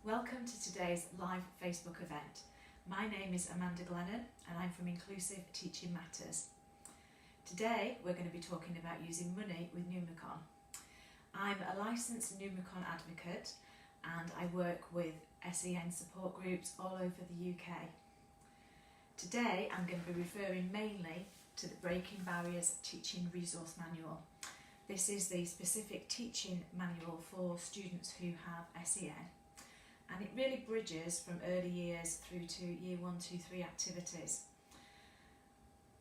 Welcome to today's live Facebook event. My name is Amanda Glennon and I'm from Inclusive Teaching Matters. Today we're going to be talking about using money with Numicon. I'm a licensed Numicon advocate and I work with SEN support groups all over the UK. Today I'm going to be referring mainly to the Breaking Barriers Teaching Resource Manual. This is the specific teaching manual for students who have SEN. And it really bridges from early years through to year 1, 2, 3 activities.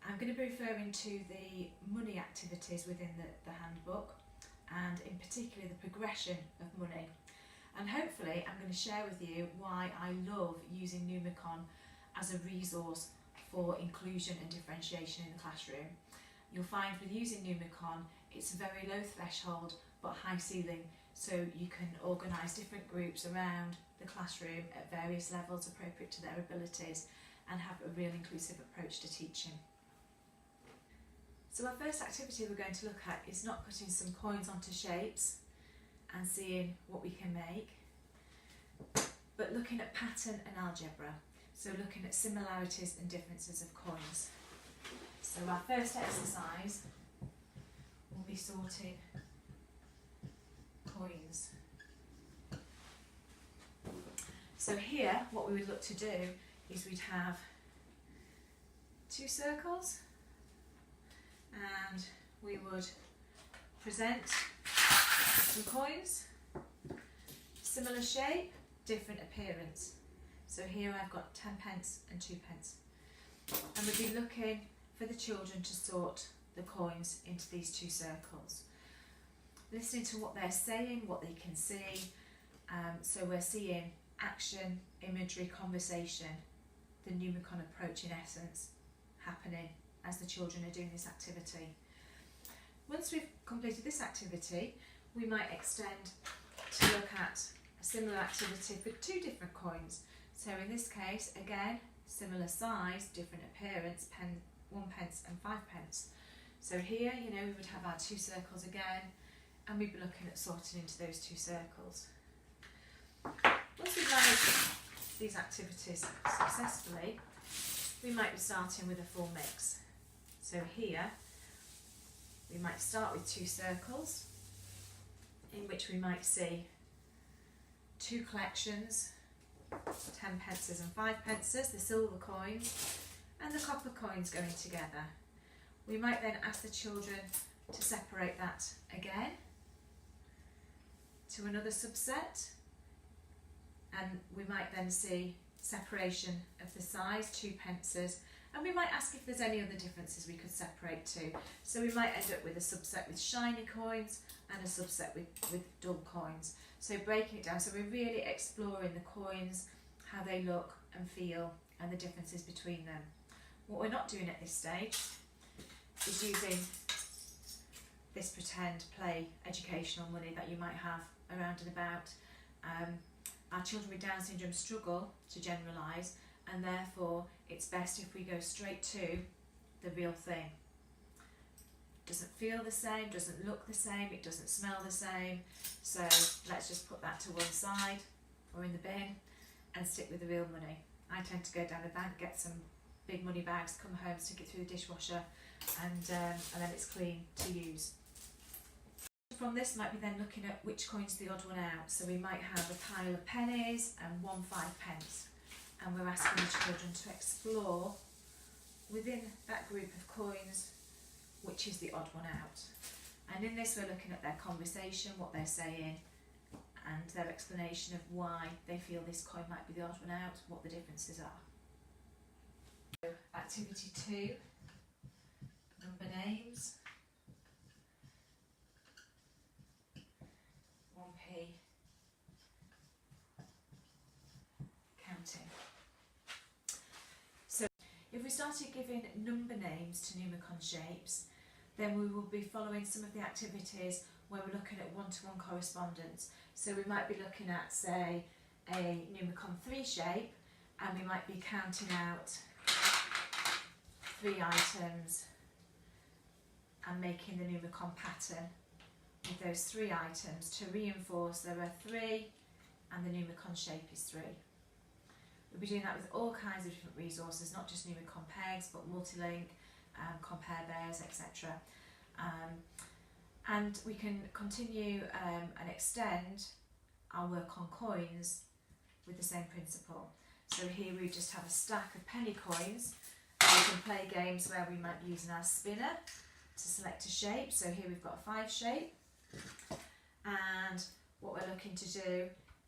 I'm going to be referring to the money activities within the handbook and in particular the progression of money. And hopefully I'm going to share with you why I love using Numicon as a resource for inclusion and differentiation in the classroom. You'll find with using Numicon it's a very low threshold but high ceiling, so you can organise different groups around the classroom at various levels appropriate to their abilities and have a real inclusive approach to teaching. So our first activity we're going to look at is not putting some coins onto shapes and seeing what we can make, but looking at pattern and algebra, so looking at similarities and differences of coins. So our first exercise will be sorting coins. So here what we would look to do is we'd have 2 circles and we would present some coins, similar shape, different appearance. So here I've got 10 pence and 2 pence. And we'd be looking for the children to sort the coins into these 2 circles. Listening to what they're saying, what they can see. So we're seeing action, imagery, conversation, the Numicon approach in essence happening as the children are doing this activity. Once we've completed this activity, we might extend to look at a similar activity for 2 different coins. So in this case, again, similar size, different appearance, 1 pence and 5 pence. So here, we would have our 2 circles again, and we'd be looking at sorting into those 2 circles. Once we've managed these activities successfully, we might be starting with a full mix. So here, we might start with 2 circles, in which we might see 2 collections, 10 pences and 5 pences, the silver coins, and the copper coins going together. We might then ask the children to separate that again to another subset, and we might then see separation of the size, 2 pences, and we might ask if there's any other differences we could separate too. So we might end up with a subset with shiny coins and a subset with dull coins. So breaking it down, so we're really exploring the coins, how they look and feel, and the differences between them. What we're not doing at this stage is using this pretend play educational money that you might have around and about. Our children with Down syndrome struggle to generalise, and therefore it's best if we go straight to the real thing. Doesn't feel the same, doesn't look the same, it doesn't smell the same, so let's just put that to one side or in the bin and stick with the real money. I tend to go down the bank, get some big money bags, come home, stick it through the dishwasher, and then it's clean to use. From this might be then looking at which coin's the odd one out. So we might have a pile of pennies and 1 5 pence, and we're asking the children to explore within that group of coins which is the odd one out. And in this we're looking at their conversation, what they're saying, and their explanation of why they feel this coin might be the odd one out, what the differences are. So, activity 2, number names. 1p counting. So if we started giving number names to Numicon shapes, then we will be following some of the activities where we're looking at one-to-one correspondence. So we might be looking at, say, a Numicon 3 shape, and we might be counting out 3 items and making the Numicon pattern with those 3 items to reinforce there are 3 and the Numicon shape is 3. We'll be doing that with all kinds of different resources, not just Numicon pegs, but multi-link, compare bears, etc. And we can continue and extend our work on coins with the same principle. So here we just have a stack of penny coins. We can play games where we might be using our spinner to select a shape. So here we've got a 5 shape, and what we're looking to do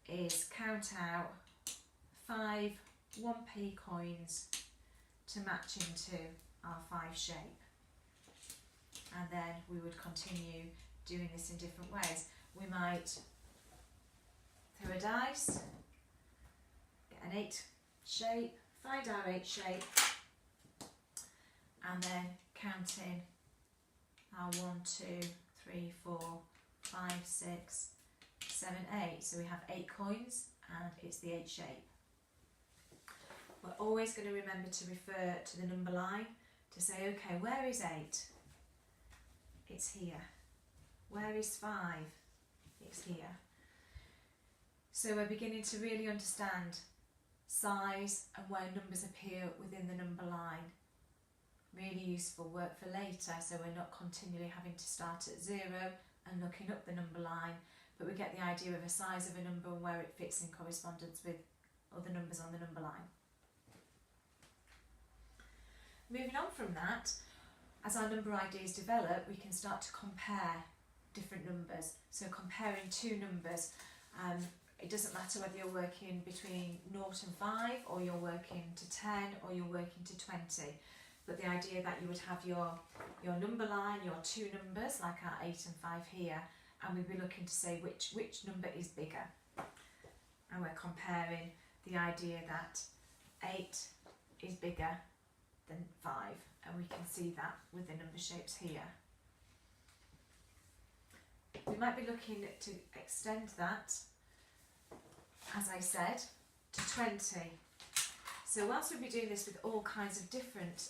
is count out 5 1p coins to match into our 5 shape, and then we would continue doing this in different ways. We might throw a dice, get an 8 shape, find our 8 shape, and then counting our 1, 2, 3, 4, 5, 6, 7, 8. So we have 8 coins and it's the 8 shape. We're always going to remember to refer to the number line to say, okay, where is 8? It's here. Where is 5? It's here. So we're beginning to really understand size and where numbers appear within the number line. Really useful work for later, so we're not continually having to start at 0 and looking up the number line, but we get the idea of the size of a number and where it fits in correspondence with other numbers on the number line. Moving on from that, as our number ideas develop, we can start to compare different numbers. So comparing 2 numbers, it doesn't matter whether you're working between 0 and 5, or you're working to 10, or you're working to 20. But the idea that you would have your number line, your 2 numbers, like our 8 and 5 here, and we'd be looking to say which number is bigger. And we're comparing the idea that 8 is bigger than 5, and we can see that with the number shapes here. We might be looking to extend that, as I said, to 20. So whilst we'll be doing this with all kinds of different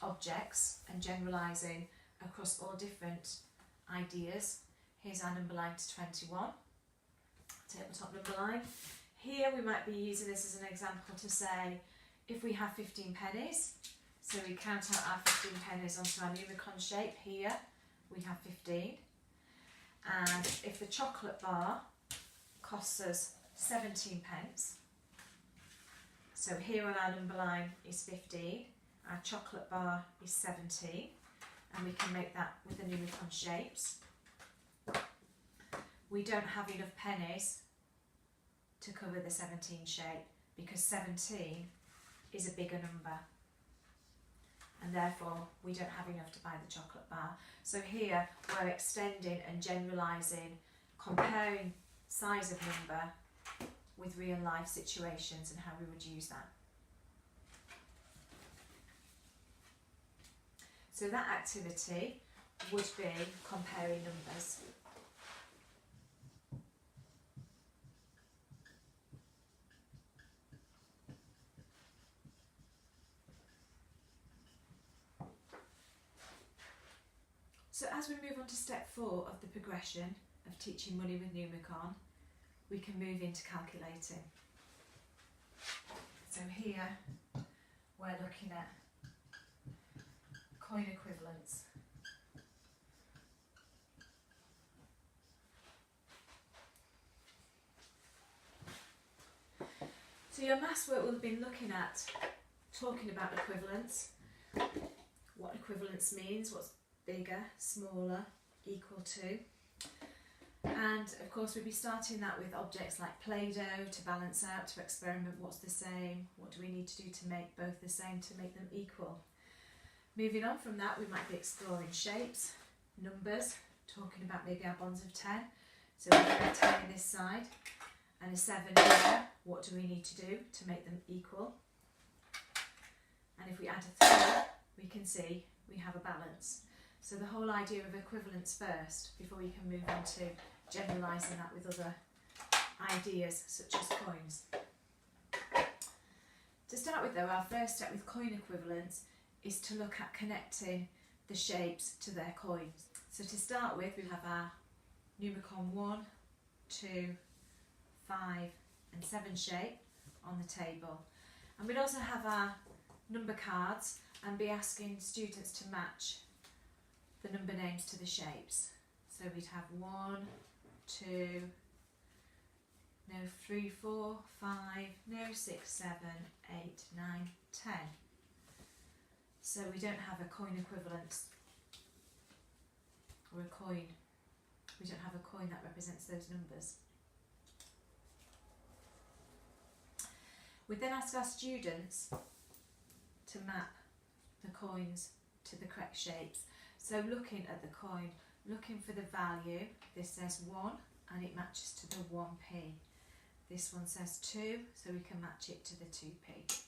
objects and generalising across all different ideas, here's our number line to 21, tabletop number line. Here we might be using this as an example to say, if we have 15 pennies, so we count out our 15 pennies onto our Numicon shape here, we have 15. And if the chocolate bar costs us 17 pence, so here on our number line is 15, our chocolate bar is 17, and we can make that with the Numicon shapes. We don't have enough pennies to cover the 17 shape, because 17 is a bigger number, and therefore we don't have enough to buy the chocolate bar. So here we're extending and generalising, comparing size of number with real life situations and how we would use that. So that activity would be comparing numbers. So as we move on to step 4 of the progression of teaching money with Numicon, we can move into calculating. So here we're looking at coin equivalents. So your maths work will have been looking at, talking about equivalence, what equivalence means, what's bigger, smaller, equal to. And of course we'll be starting that with objects like Play-Doh to balance out, to experiment what's the same, what do we need to do to make both the same, to make them equal. Moving on from that, we might be exploring shapes, numbers, talking about maybe our bonds of 10. So we have a 10 on this side and a 7 here, what do we need to do to make them equal? And if we add a 3, we can see we have a balance. So the whole idea of equivalence first, before we can move on to generalising that with other ideas such as coins. To start with though, our first step with coin equivalence is to look at connecting the shapes to their coins. So to start with, we have our Numicon 1, 2, 5 and 7 shape on the table. And we'd also have our number cards and be asking students to match the number names to the shapes. So we'd have 1, 2, no 3, 4, 5, no 6, 7, 8, 9, 10. So we don't have a coin equivalent or a coin. We don't have a coin that represents those numbers. We then ask our students to map the coins to the correct shapes. So looking at the coin, looking for the value, this says 1 and it matches to the 1p. This one says 2, so we can match it to the 2p.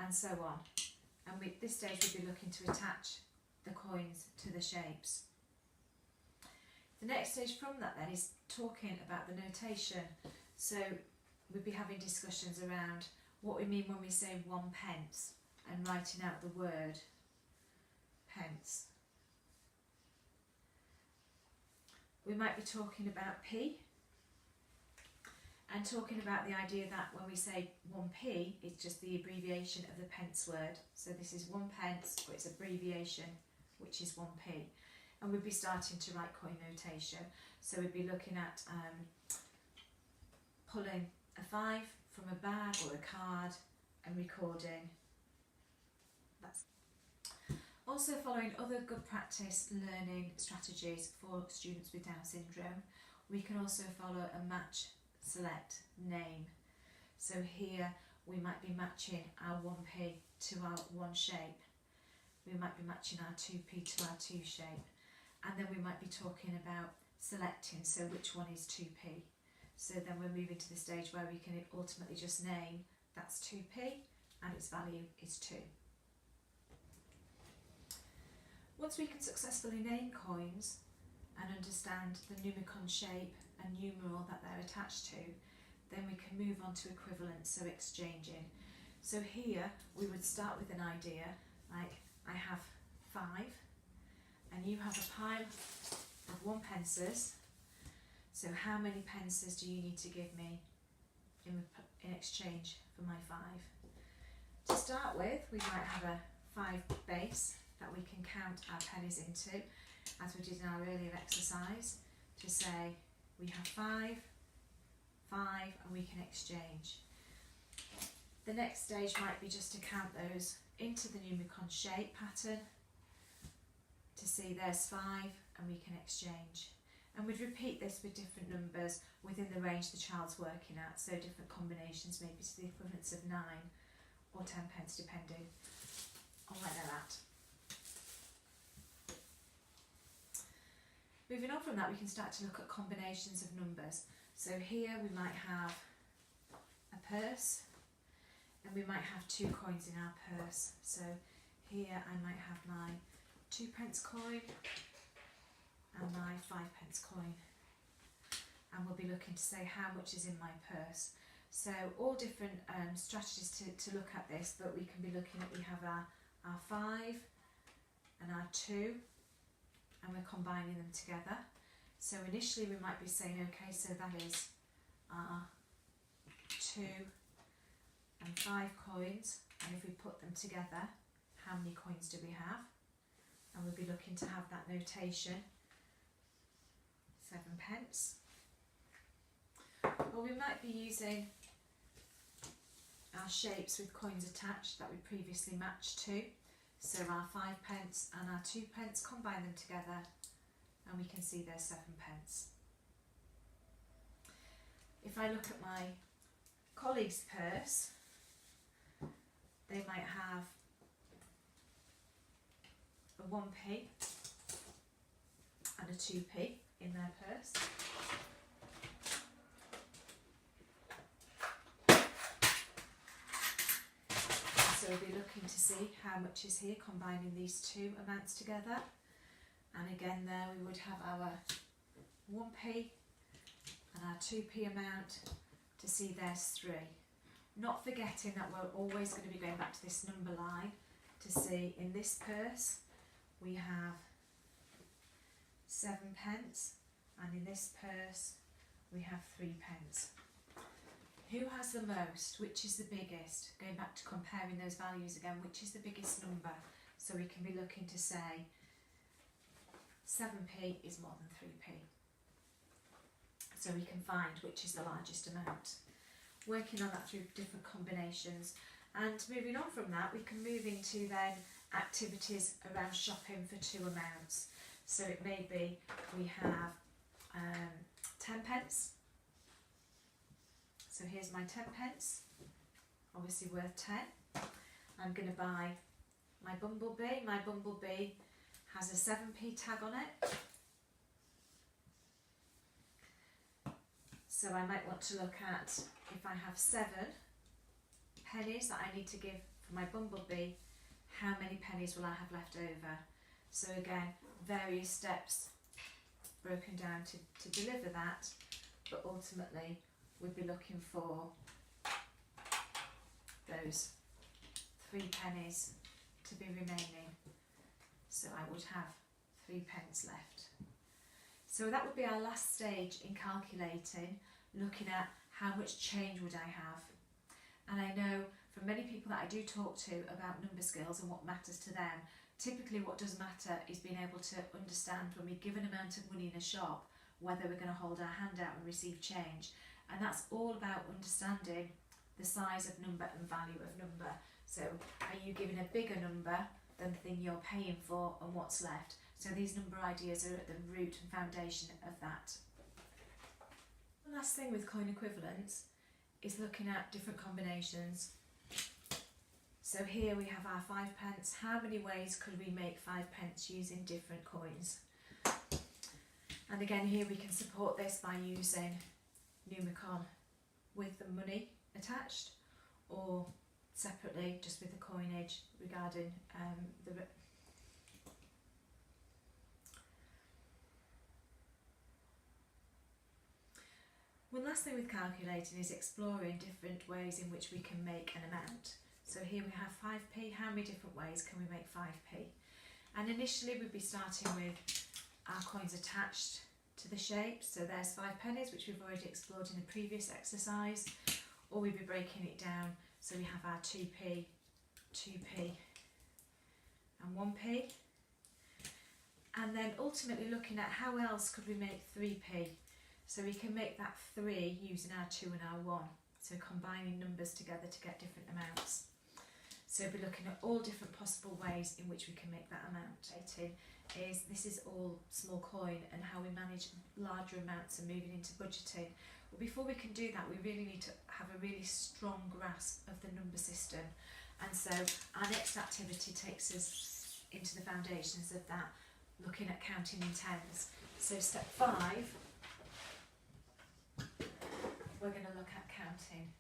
And so on. And at this stage we'll be looking to attach the coins to the shapes. The next stage from that then is talking about the notation. So we'll be having discussions around what we mean when we say 1 pence and writing out the word pence. We might be talking about p and talking about the idea that when we say 1p, it's just the abbreviation of the pence word. So this is 1 pence, but it's abbreviation, which is 1p. And we'd be starting to write coin notation. So we'd be looking at pulling a 5 from a bag or a card and recording. That's also following other good practice learning strategies for students with Down syndrome. We can also follow a match select name. So here we might be matching our 1p to our 1 shape. We might be matching our 2p to our 2 shape. And then we might be talking about selecting, so which one is 2p. So then we're moving to the stage where we can ultimately just name that's 2p and its value is 2. Once we can successfully name coins and understand the Numicon shape and numeral that they're attached to, then we can move on to equivalence, so exchanging. So here we would start with an idea like I have 5 and you have a pile of 1 pences. So how many pences do you need to give me in exchange for my 5? To start with, we might have a 5 base that we can count our pennies into, as we did in our earlier exercise, to say we have 5, 5, and we can exchange. The next stage might be just to count those into the Numicon shape pattern to see there's 5 and we can exchange. And we'd repeat this with different numbers within the range the child's working at, so different combinations, maybe to the equivalence of 9 or 10 pence, depending on where they're at. Moving on from that, we can start to look at combinations of numbers. So here we might have a purse and we might have 2 coins in our purse. So here I might have my 2 pence coin and my 5 pence coin, and we'll be looking to say how much is in my purse. So all different strategies to look at this, but we can be looking at, we have our 5 and our 2 and we're combining them together. So initially we might be saying, okay, so that is our 2 and 5 coins, and if we put them together, how many coins do we have? And we'll be looking to have that notation, 7 pence. Or we might be using our shapes with coins attached that we previously matched to. So our 5 pence and our 2 pence, combine them together and we can see there's 7 pence. If I look at my colleague's purse, they might have a 1p and a 2p in their purse. So we'll be looking to see how much is here, combining these 2 amounts together. And again there we would have our 1p and our 2p amount to see there's 3. Not forgetting that we're always going to be going back to this number line to see in this purse we have 7 pence, and in this purse we have 3 pence. Who has the most? Which is the biggest? Going back to comparing those values again, which is the biggest number? So we can be looking to say 7p is more than 3p. So we can find which is the largest amount. Working on that through different combinations. And moving on from that, we can move into then activities around shopping for 2 amounts. So it may be we have 10 pence. So here's my 10 pence, obviously worth 10. I'm going to buy my bumblebee. My bumblebee has a 7p tag on it. So I might want to look at, if I have 7 pennies that I need to give for my bumblebee, how many pennies will I have left over? So again, various steps broken down to deliver that, but ultimately we'd be looking for those 3 pennies to be remaining. So I would have 3 pence left. So that would be our last stage in calculating, looking at how much change would I have. And I know from many people that I do talk to about number skills and what matters to them, typically what does matter is being able to understand when we give an amount of money in a shop, whether we're going to hold our hand out and receive change. And that's all about understanding the size of number and value of number. So are you giving a bigger number than the thing you're paying for and what's left? So these number ideas are at the root and foundation of that. The last thing with coin equivalents is looking at different combinations. So here we have our 5 pence. How many ways could we make 5 pence using different coins? And again, here we can support this by using Numicon with the money attached, or separately just with the coinage regarding the one last thing with calculating is exploring different ways in which we can make an amount. So here we have 5p. How many different ways can we make 5p? And initially we'd be starting with our coins attached to the shape. So there's 5 pennies, which we've already explored in the previous exercise, or we'd be breaking it down. So we have our 2p, 2p and 1p. And then ultimately looking at how else could we make 3p. So we can make that 3 using our 2 and our 1. So combining numbers together to get different amounts. So we'll be looking at all different possible ways in which we can make that amount. This is all small coin and how we manage larger amounts and moving into budgeting. But before we can do that, we really need to have a really strong grasp of the number system. And so our next activity takes us into the foundations of that, looking at counting in tens. So step 5, we're going to look at counting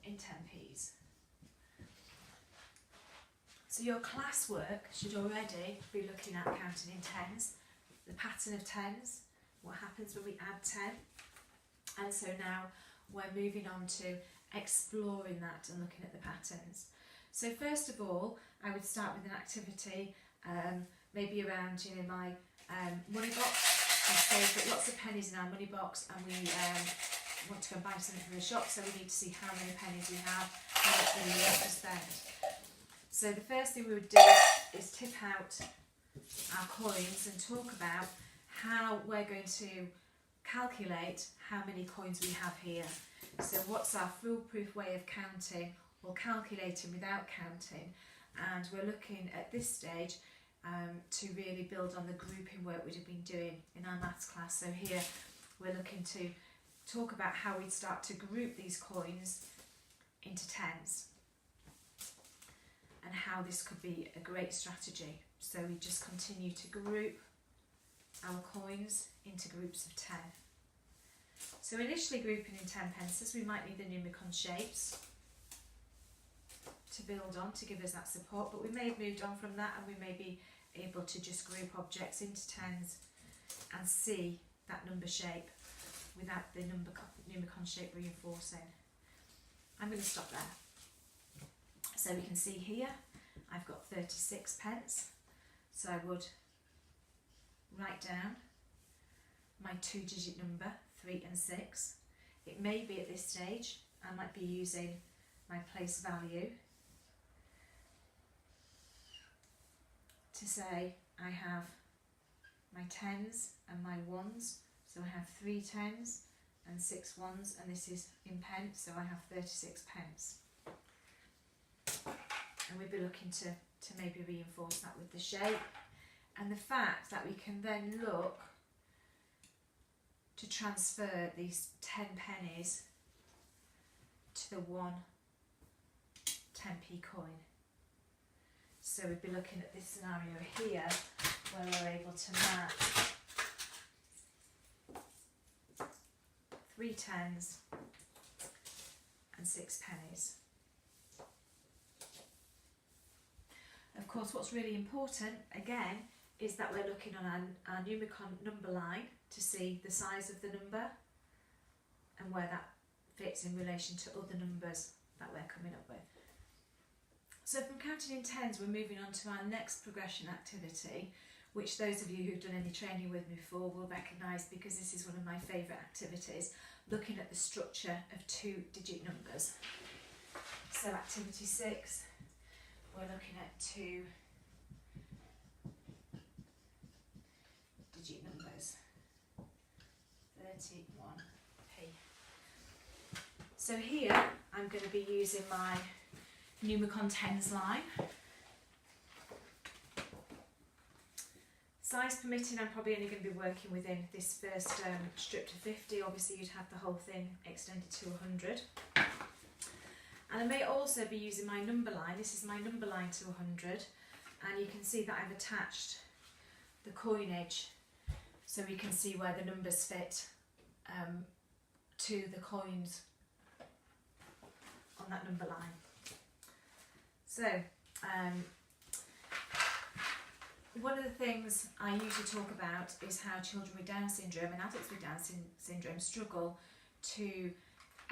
in 10p's. So your classwork should already be looking at counting in tens, the pattern of tens, what happens when we add 10. And so now we're moving on to exploring that and looking at the patterns. So first of all, I would start with an activity, maybe around my money box. So we've got lots of pennies in our money box and we want to go and buy something from the shop, so we need to see how many pennies we have, how much money we have to spend. So the first thing we would do is tip out our coins and talk about how we're going to calculate how many coins we have here. So what's our foolproof way of counting or calculating without counting? And we're looking at this stage to really build on the grouping work we'd have been doing in our maths class. So here we're looking to talk about how we'd start to group these coins into tens and how this could be a great strategy. So we just continue to group our coins into groups of 10. So initially grouping in 10 pences, we might need the Numicon shapes to build on to give us that support, but we may have moved on from that and we may be able to just group objects into tens and see that number shape without the Numicon shape reinforcing. I'm going to stop there. So we can see here I've got 36 pence, so I would write down my 2-digit number, 3 and 6. It may be at this stage, I might be using my place value to say I have my 10s and my 1s, so I have 3 10s and 6 1s, and this is in pence, so I have 36 pence. And we'd be looking to maybe reinforce that with the shape, and the fact that we can then look to transfer these 10 pennies to the 1 10p coin. So we'd be looking at this scenario here where we're able to match 3 10s and 6 pennies. Of course, what's really important again is that we're looking on our Numicon number line to see the size of the number and where that fits in relation to other numbers that we're coming up with. So from counting in tens, we're moving on to our next progression activity, which those of you who've done any training with me before will recognise, because this is one of my favourite activities, looking at the structure of 2-digit numbers. So activity 6, we're looking at 2-digit numbers, 31p. So here I'm going to be using my Numicon tens line. Size permitting, I'm probably only going to be working within this first strip to 50. Obviously you'd have the whole thing extended to 100. And I may also be using my number line. This is my number line to 100, and you can see that I've attached the coinage so we can see where the numbers fit to the coins on that number line. So one of the things I usually talk about is how children with Down syndrome and adults with Down syndrome struggle to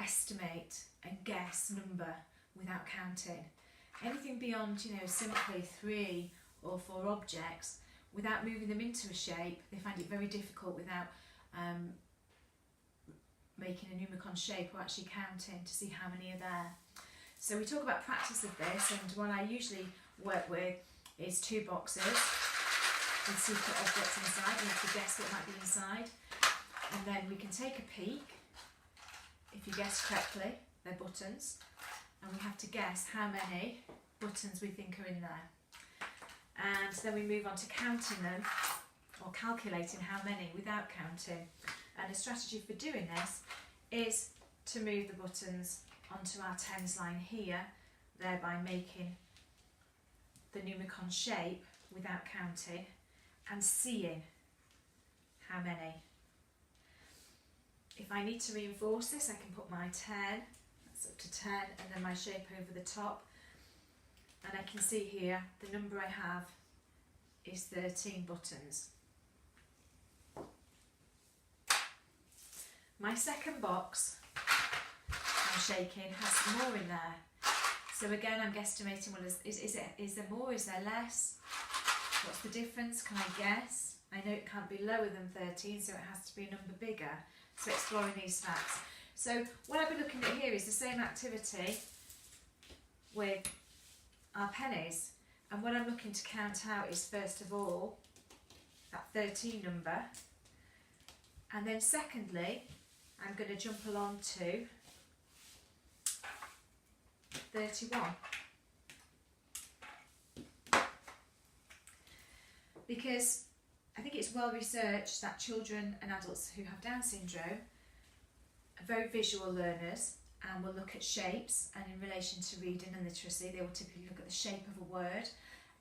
estimate and guess number without counting. Anything beyond, simply 3 or 4 objects, without moving them into a shape, they find it very difficult without making a Numicon shape or actually counting to see how many are there. So we talk about practice of this, and what I usually work with is 2 boxes with secret objects inside. You have to guess what might be inside, and then we can take a peek. If you guess correctly, they're buttons, and we have to guess how many buttons we think are in there. And then we move on to counting them, or calculating how many without counting. And a strategy for doing this is to move the buttons onto our tens line here, thereby making the Numicon shape without counting and seeing how many. If I need to reinforce this, I can put my 10, that's up to 10, and then my shape over the top. And I can see here the number I have is 13 buttons. My second box I'm shaking has more in there. So again, I'm guesstimating, well, is there more, is there less? What's the difference? Can I guess? I know it can't be lower than 13, so it has to be a number bigger. So exploring these facts. So what I've been looking at here is the same activity with our pennies. And what I'm looking to count out is, first of all, that 13 number. And then secondly, I'm going to jump along to 31. Because I think it's well researched that children and adults who have Down syndrome are very visual learners and will look at shapes, and in relation to reading and literacy they will typically look at the shape of a word,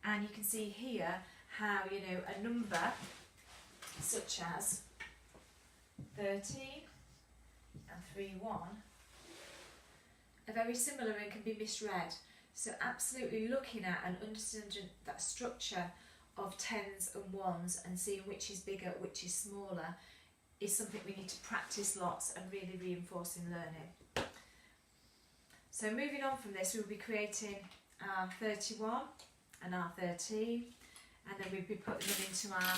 and you can see here how a number such as 13 and 31 are very similar and can be misread. So absolutely looking at and understanding that structure of tens and ones and seeing which is bigger, which is smaller, is something we need to practice lots and really reinforce in learning. So moving on from this, we'll be creating our 31 and our 13, and then we'll be putting them into our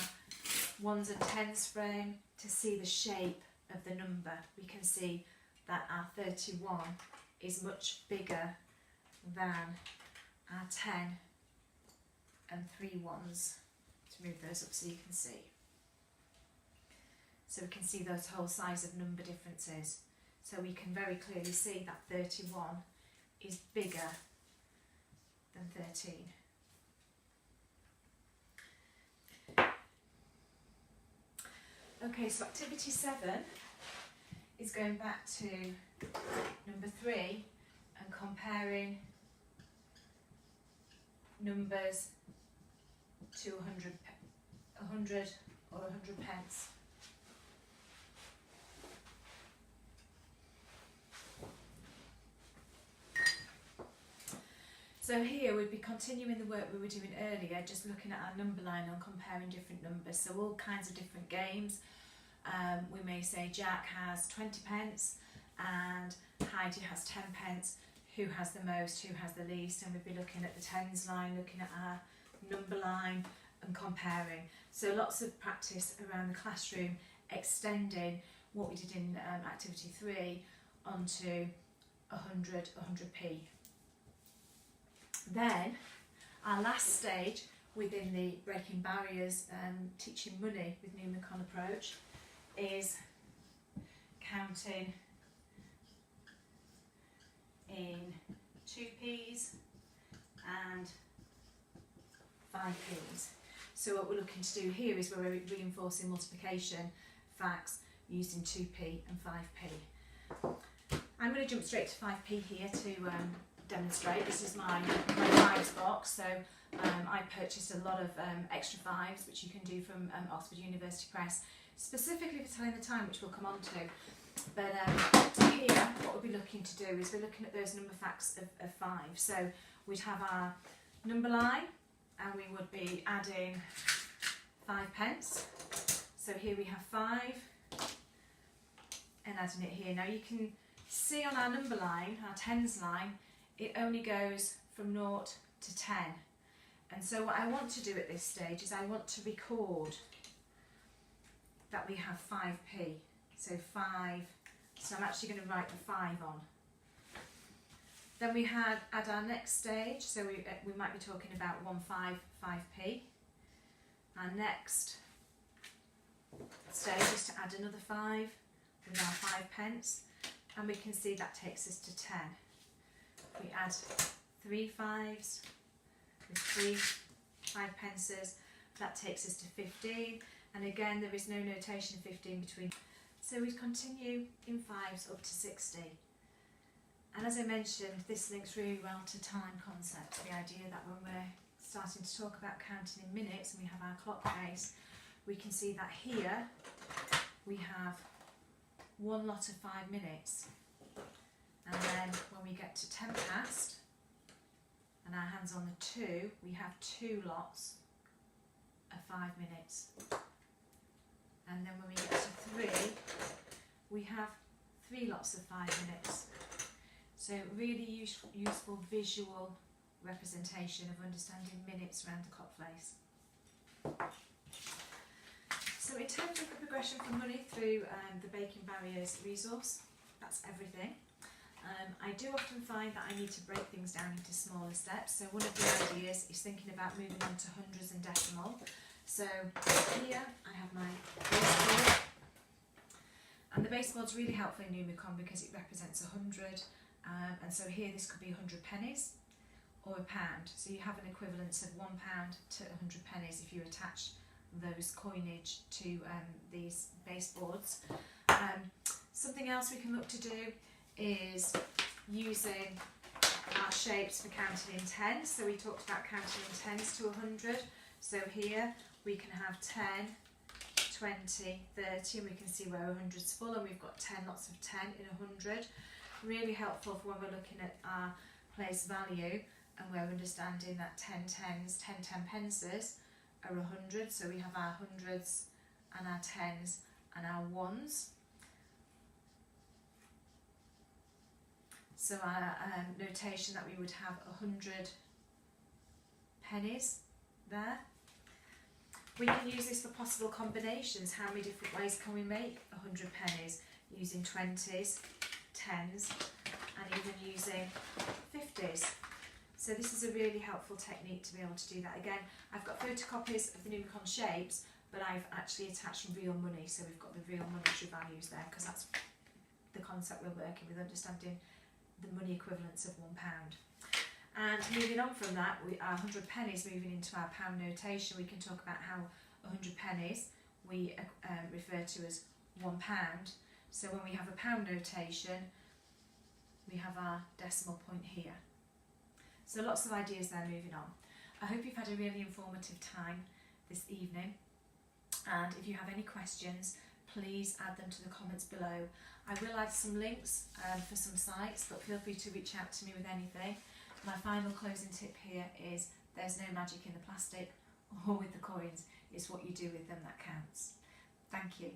ones and tens frame to see the shape of the number. We can see that our 31 is much bigger than our 10 and 3 ones. To move those up so you can see. So we can see those whole size of number differences. So we can very clearly see that 31 is bigger than 13. Okay, so activity 7 is going back to number 3 and comparing numbers to 100 or 100 pence. So here we'd be continuing the work we were doing earlier, just looking at our number line and comparing different numbers. So all kinds of different games. We may say Jack has 20 pence and Heidi has 10 pence. Who has the most, who has the least? And we'd be looking at the tens line, looking at our number line and comparing. So lots of practice around the classroom, extending what we did in activity 3 onto 100, 100p. Then our last stage within the breaking barriers teaching money with Numicon approach is counting in 2p's and 5p's. So what we're looking to do here is we're reinforcing multiplication facts using 2p and 5p. I'm going to jump straight to 5p here to demonstrate. This is my fives box, so I purchased a lot of extra fives which you can do from Oxford University Press, specifically for telling the time, which we'll come on to. But here what we'll be looking to do is we're looking at those number facts of 5. So we'd have our number line and we would be adding 5 pence. So here we have 5 and adding it here. Now you can see on our number line, our tens line, it only goes from 0 to 10. And so what I want to do at this stage is I want to record that we have 5p. So 5, so I'm actually going to write the 5 on. Then we add our next stage, so we might be talking about 5p. Our next stage is to add another 5 with our 5 pence, and we can see that takes us to 10. We add 3 fives with 3 5 pences, that takes us to 15, and again there is no notation of 15 between. So we continue in 5s up to 60. And as I mentioned, this links really well to time concept, the idea that when we're starting to talk about counting in minutes and we have our clock face, we can see that here we have one lot of 5 minutes. And then when we get to 10 past and our hands on the 2, we have 2 lots of 5 minutes. And then when we get to 3, we have 3 lots of 5 minutes. So really useful visual representation of understanding minutes around the clock face. So in terms of the progression for money through the Breaking Barriers resource, that's everything. I do often find that I need to break things down into smaller steps. So one of the ideas is thinking about moving on to hundreds and decimal. So here I have my base board, and the base board's really helpful in Numicon because it represents 100, and so here this could be 100 pennies or a pound. So you have an equivalence of £1 to 100 pennies if you attach those coinage to these base boards. Something else we can look to do is using our shapes for counting in tens. So we talked about counting in tens to 100. So here we can have 10, 20, 30, and we can see where 100's full, and we've got 10 lots of 10 in 100. Really helpful for when we're looking at our place value and we're understanding that 10 tens, 10 pences are 100. So we have our hundreds and our tens and our ones. So our notation that we would have 100 pennies there. We can use this for possible combinations. How many different ways can we make 100 pennies? Using 20s, 10s, and even using 50s. So this is a really helpful technique to be able to do that. Again, I've got photocopies of the Numicon shapes, but I've actually attached real money, so we've got the real monetary values there, because that's the concept we're working with, understanding the money equivalents of £1. And moving on from that, our 100 pennies moving into our pound notation, we can talk about how 100 pennies we refer to as £1. So when we have a pound notation, we have our decimal point here. So lots of ideas there moving on. I hope you've had a really informative time this evening. And if you have any questions, please add them to the comments below. I will add some links for some sites, but feel free to reach out to me with anything. My final closing tip here is there's no magic in the plastic or with the coins. It's what you do with them that counts. Thank you.